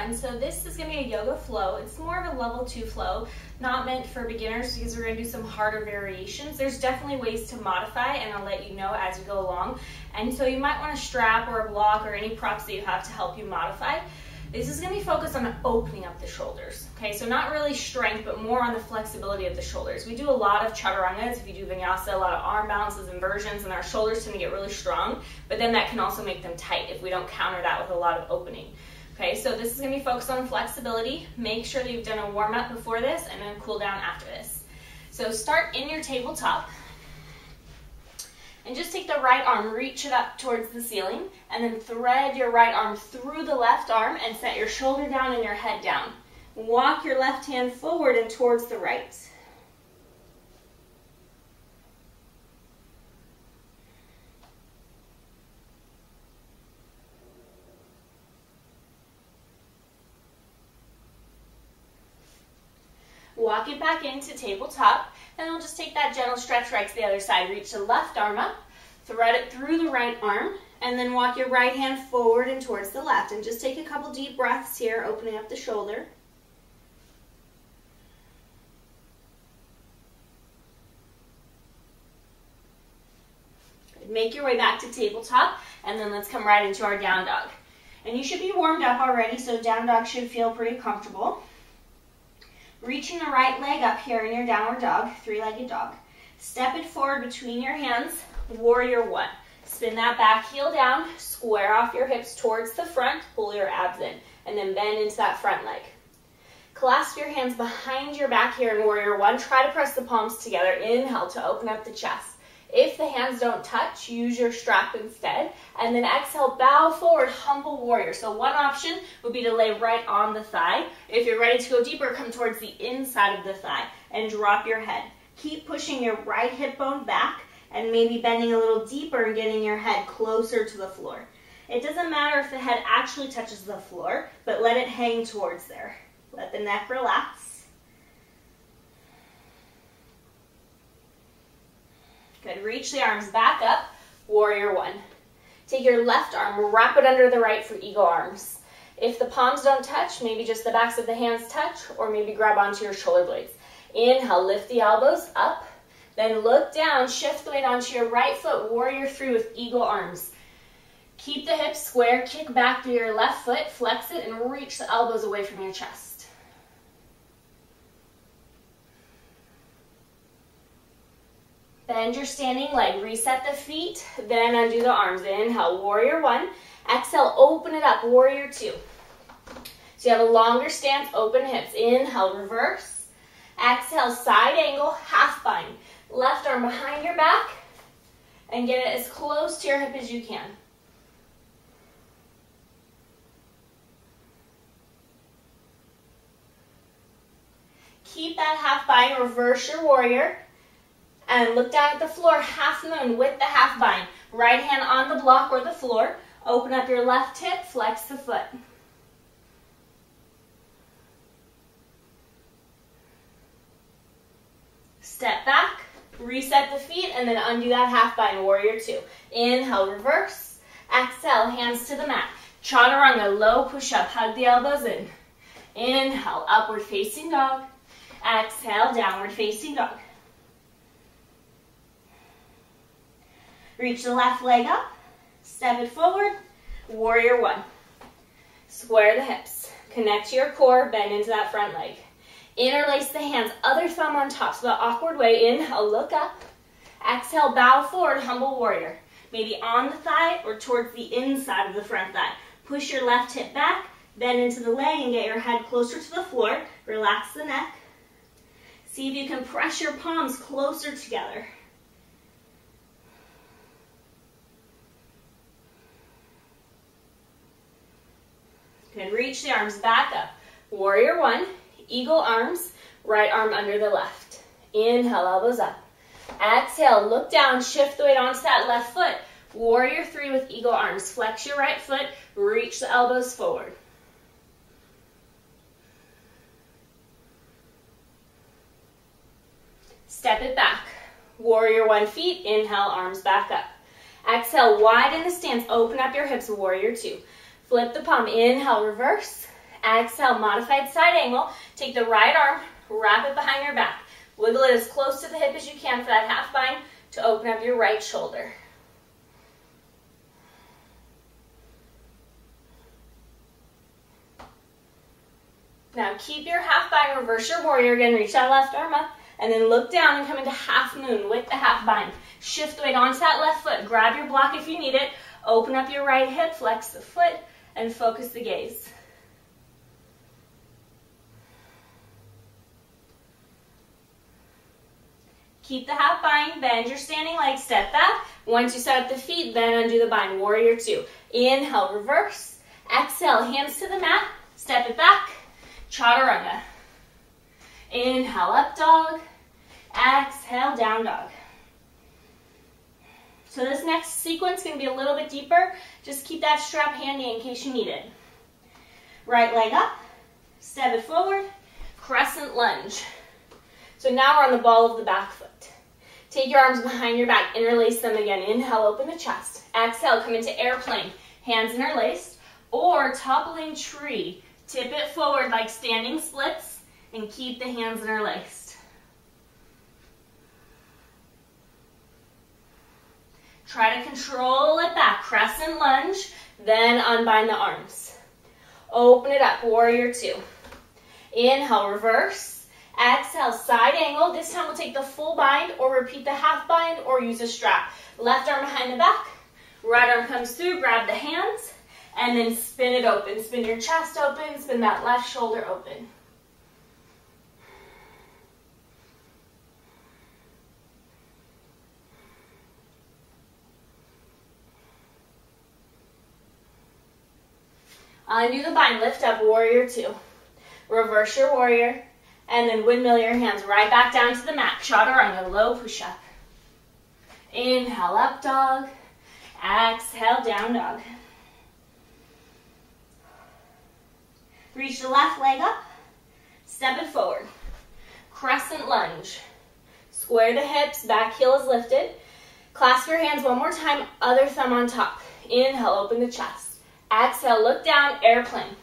And so this is going to be a yoga flow. It's more of a level 2 flow, not meant for beginners because we're going to do some harder variations. There's definitely ways to modify, and I'll let you know as we go along. And so you might want a strap or a block or any props that you have to help you modify. This is going to be focused on opening up the shoulders. Okay, so not really strength, but more on the flexibility of the shoulders. We do a lot of chaturangas. If you do Vinyasa, a lot of arm balances, inversions, and our shoulders tend to get really strong, but then that can also make them tight if we don't counter that with a lot of opening. Okay, so this is going to be focused on flexibility. Make sure that you've done a warm-up before this and then cool down after this. So start in your tabletop. And just take the right arm, reach it up towards the ceiling, and then thread your right arm through the left arm and set your shoulder down and your head down. Walk your left hand forward and towards the right. Walk it back into tabletop, and we'll just take that gentle stretch right to the other side. Reach the left arm up, thread it through the right arm, and then walk your right hand forward and towards the left. And just take a couple deep breaths here, opening up the shoulder. Good. Make your way back to tabletop, and then let's come right into our down dog. And you should be warmed up already, so down dog should feel pretty comfortable. Reaching the right leg up here in your downward dog, three-legged dog. Step it forward between your hands, warrior one. Spin that back heel down, square off your hips towards the front, pull your abs in, and then bend into that front leg. Clasp your hands behind your back here in warrior one. Try to press the palms together. Inhale to open up the chest. If the hands don't touch, use your strap instead. And then exhale, bow forward, humble warrior. So one option would be to lay right on the thigh. If you're ready to go deeper, come towards the inside of the thigh and drop your head. Keep pushing your right hip bone back and maybe bending a little deeper and getting your head closer to the floor. It doesn't matter if the head actually touches the floor, but let it hang towards there. Let the neck relax. Good. Reach the arms back up, warrior one. Take your left arm, wrap it under the right for eagle arms. If the palms don't touch, maybe just the backs of the hands touch, or maybe grab onto your shoulder blades. Inhale, lift the elbows up, then look down, shift the weight onto your right foot, warrior three with eagle arms. Keep the hips square, kick back through your left foot, flex it, and reach the elbows away from your chest. Bend your standing leg, reset the feet, then undo the arms. Inhale, warrior one. Exhale, open it up, warrior two. So you have a longer stance, open hips. Inhale, reverse. Exhale, side angle, half bind. Left arm behind your back, and get it as close to your hip as you can. Keep that half bind, reverse your warrior. And look down at the floor, half moon with the half bind. Right hand on the block or the floor. Open up your left hip, flex the foot. Step back, reset the feet, and then undo that half bind, warrior two. Inhale, reverse. Exhale, hands to the mat. Chaturanga, low push-up, hug the elbows in. Inhale, upward facing dog. Exhale, downward facing dog. Reach the left leg up, step it forward, warrior one. Square the hips, connect to your core, bend into that front leg. Interlace the hands, other thumb on top, so the awkward way. Inhale, look up. Exhale, bow forward, humble warrior. Maybe on the thigh or towards the inside of the front thigh. Push your left hip back, bend into the leg and get your head closer to the floor. Relax the neck. See if you can press your palms closer together. Good. Reach the arms back up. Warrior one, eagle arms, right arm under the left. Inhale, elbows up. Exhale, look down, shift the weight onto that left foot. Warrior three with eagle arms. Flex your right foot, reach the elbows forward. Step it back. Warrior one feet, inhale, arms back up. Exhale, widen the stance, open up your hips, warrior two. Flip the palm, inhale, reverse. Exhale, modified side angle. Take the right arm, wrap it behind your back. Wiggle it as close to the hip as you can for that half bind to open up your right shoulder. Now keep your half bind, reverse your warrior. Again, reach that left arm up, and then look down and come into half moon with the half bind. Shift the weight onto that left foot. Grab your block if you need it. Open up your right hip, flex the foot, and focus the gaze. Keep the half bind, bend your standing leg, step back. Once you set up the feet, then undo the bind. Warrior two. Inhale, reverse. Exhale, hands to the mat, step it back. Chaturunga. Inhale, up dog. Exhale, down dog. So this next sequence is going to be a little bit deeper. Just keep that strap handy in case you need it. Right leg up, step it forward, crescent lunge. So now we're on the ball of the back foot. Take your arms behind your back, interlace them again. Inhale, open the chest. Exhale, come into airplane, hands interlaced, or toppling tree. Tip it forward like standing splits and keep the hands interlaced. Try to control it back. Crescent lunge, then unbind the arms. Open it up, warrior two. Inhale, reverse. Exhale, side angle. This time we'll take the full bind or repeat the half bind or use a strap. Left arm behind the back. Right arm comes through, grab the hands, and then spin it open. Spin your chest open, spin that left shoulder open. Undo the bind, lift up, warrior two. Reverse your warrior, and then windmill your hands right back down to the mat. Chaturanga, low push-up. Inhale, up dog. Exhale, down dog. Reach the left leg up, step it forward. Crescent lunge. Square the hips, back heel is lifted. Clasp your hands one more time, other thumb on top. Inhale, open the chest. Exhale, look down, airplane.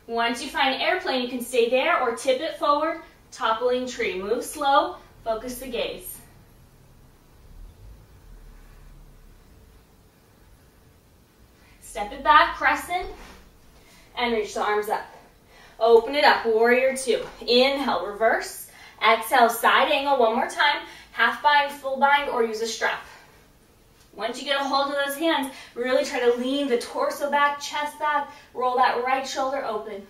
Once you find airplane, you can stay there or tip it forward, toppling tree. Move slow, focus the gaze. Step it back, crescent, and reach the arms up. Open it up, warrior two. Inhale, reverse. Exhale, side angle one more time. Half bind, full bind, or use a strap. Once you get a hold of those hands, really try to lean the torso back, chest back, roll that right shoulder open.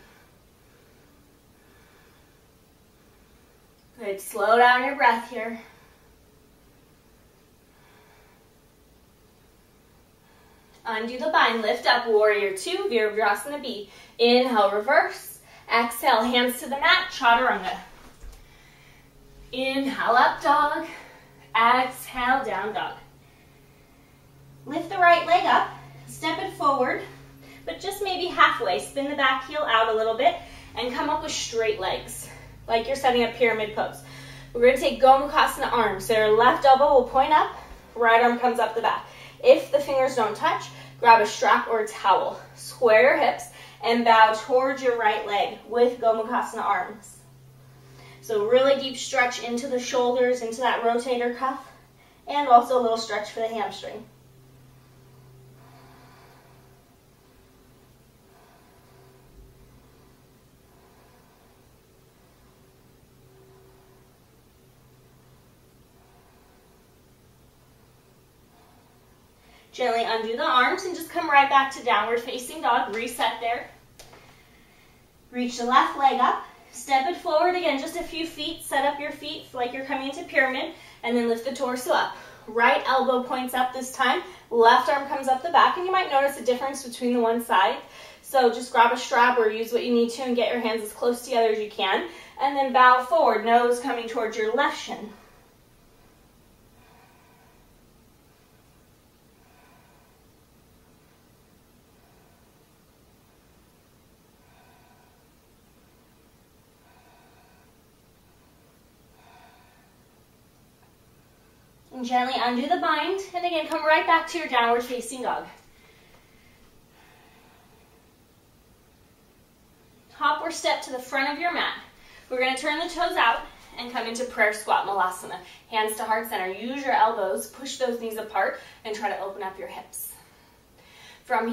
Good, slow down your breath here. Undo the bind, lift up, warrior two, Virabhadrasana B. Inhale, reverse. Exhale, hands to the mat, chaturanga. Inhale, up dog. Exhale, down dog. Lift the right leg up, step it forward, but just maybe halfway. Spin the back heel out a little bit and come up with straight legs, like you're setting up pyramid pose. We're going to take Gomukhasana arms. So your left elbow will point up, right arm comes up the back. If the fingers don't touch, grab a strap or a towel. Square your hips and bow towards your right leg with Gomukhasana arms. So really deep stretch into the shoulders, into that rotator cuff, and also a little stretch for the hamstring. Gently undo the arms and just come right back to downward facing dog. Reset there. Reach the left leg up. Step it forward again, just a few feet. Set up your feet like you're coming into pyramid, and then lift the torso up. Right elbow points up this time. Left arm comes up the back, and you might notice a difference between the one side. So just grab a strap or use what you need to and get your hands as close together as you can. And then bow forward, nose coming towards your left shin. And gently undo the bind, and again, come right back to your downward facing dog. hop or step to the front of your mat. We're going to turn the toes out and come into prayer squat malasana. Hands to heart center. Use your elbows, push those knees apart, and try to open up your hips. From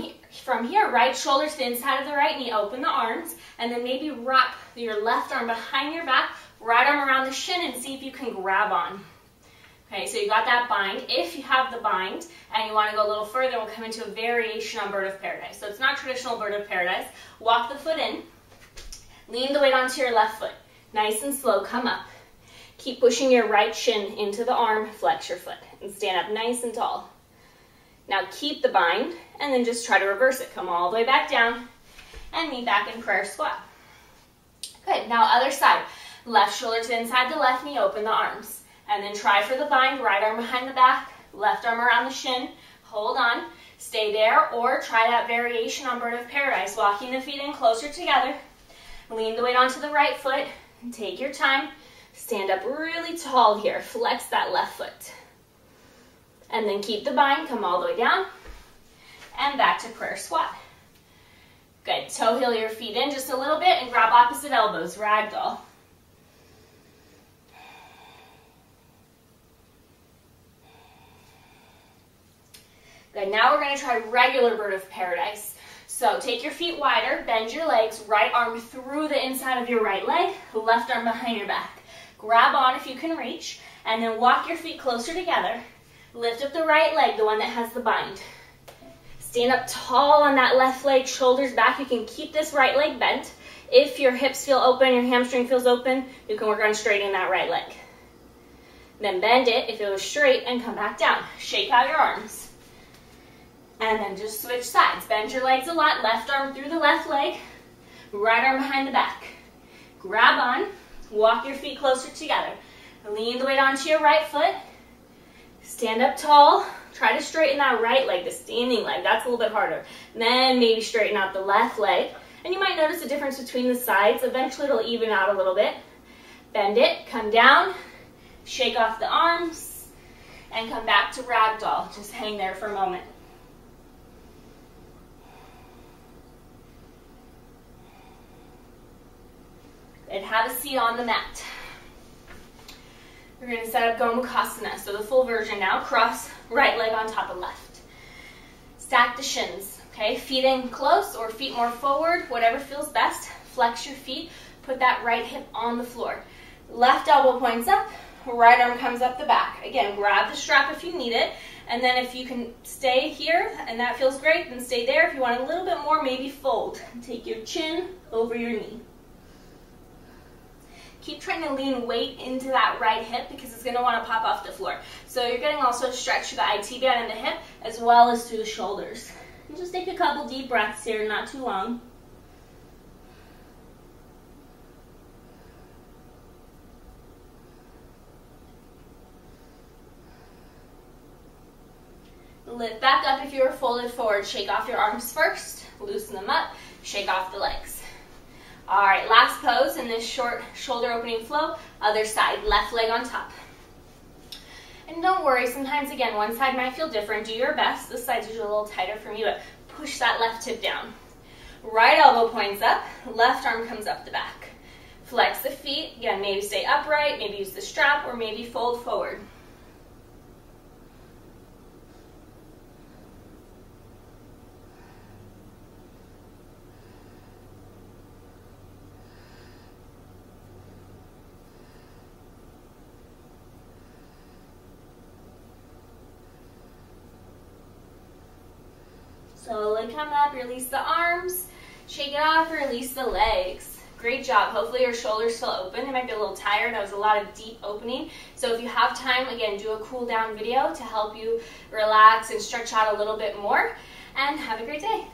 here, right shoulder to the inside of the right knee, open the arms, and then maybe wrap your left arm behind your back, right arm around the shin, and see if you can grab on. Okay, so you got that bind. If you have the bind and you want to go a little further, we'll come into a variation on bird of paradise. So it's not traditional bird of paradise. Walk the foot in. Lean the weight onto your left foot. Nice and slow, come up. Keep pushing your right shin into the arm, flex your foot, and stand up nice and tall. Now keep the bind, and then just try to reverse it. Come all the way back down, and meet back in prayer squat. Good, now other side. Left shoulder to the inside the left knee, open the arms. And then try for the bind, right arm behind the back, left arm around the shin, hold on, stay there, or try that variation on bird of paradise, walking the feet in closer together, lean the weight onto the right foot, and take your time, stand up really tall here, flex that left foot, and then keep the bind, come all the way down, and back to prayer squat. Good, toe heel your feet in just a little bit, and grab opposite elbows, ragdoll. Good, now we're going to try regular bird of paradise. So take your feet wider, bend your legs, right arm through the inside of your right leg, left arm behind your back. Grab on if you can reach, and then walk your feet closer together. Lift up the right leg, the one that has the bind. Stand up tall on that left leg, shoulders back. You can keep this right leg bent. If your hips feel open, your hamstring feels open, you can work on straightening that right leg. Then bend it if it was straight and come back down. Shake out your arms. And then just switch sides. Bend your legs a lot. Left arm through the left leg. Right arm behind the back. Grab on. Walk your feet closer together. Lean the weight onto your right foot. Stand up tall. Try to straighten that right leg, the standing leg. That's a little bit harder. Then maybe straighten out the left leg. And you might notice a difference between the sides. Eventually it'll even out a little bit. Bend it. Come down. Shake off the arms. And come back to ragdoll. Just hang there for a moment. And have a seat on the mat. We're going to set up Gomukhasana, so the full version now. Cross right leg on top of left. Stack the shins, okay? Feet in close or feet more forward, whatever feels best. Flex your feet, put that right hip on the floor. Left elbow points up, right arm comes up the back. Again, grab the strap if you need it, and then if you can stay here and that feels great, then stay there. If you want a little bit more, maybe fold. Take your chin over your knee. Keep trying to lean weight into that right hip because it's going to want to pop off the floor. So you're getting also a stretch through the IT band and the hip as well as through the shoulders. And just take a couple deep breaths here, not too long. Lift back up if you were folded forward. Shake off your arms first, loosen them up, shake off the legs. All right, last pose in this short shoulder opening flow. Other side, left leg on top. And don't worry, sometimes again, one side might feel different. Do your best. This side's usually a little tighter for me, but push that left hip down. Right elbow points up, left arm comes up the back. Flex the feet. Again, maybe stay upright, maybe use the strap, or maybe fold forward. Slowly come up, release the arms, shake it off, release the legs. Great job. Hopefully your shoulders feel open. They might be a little tired. That was a lot of deep opening. So if you have time, again, do a cool down video to help you relax and stretch out a little bit more. And have a great day.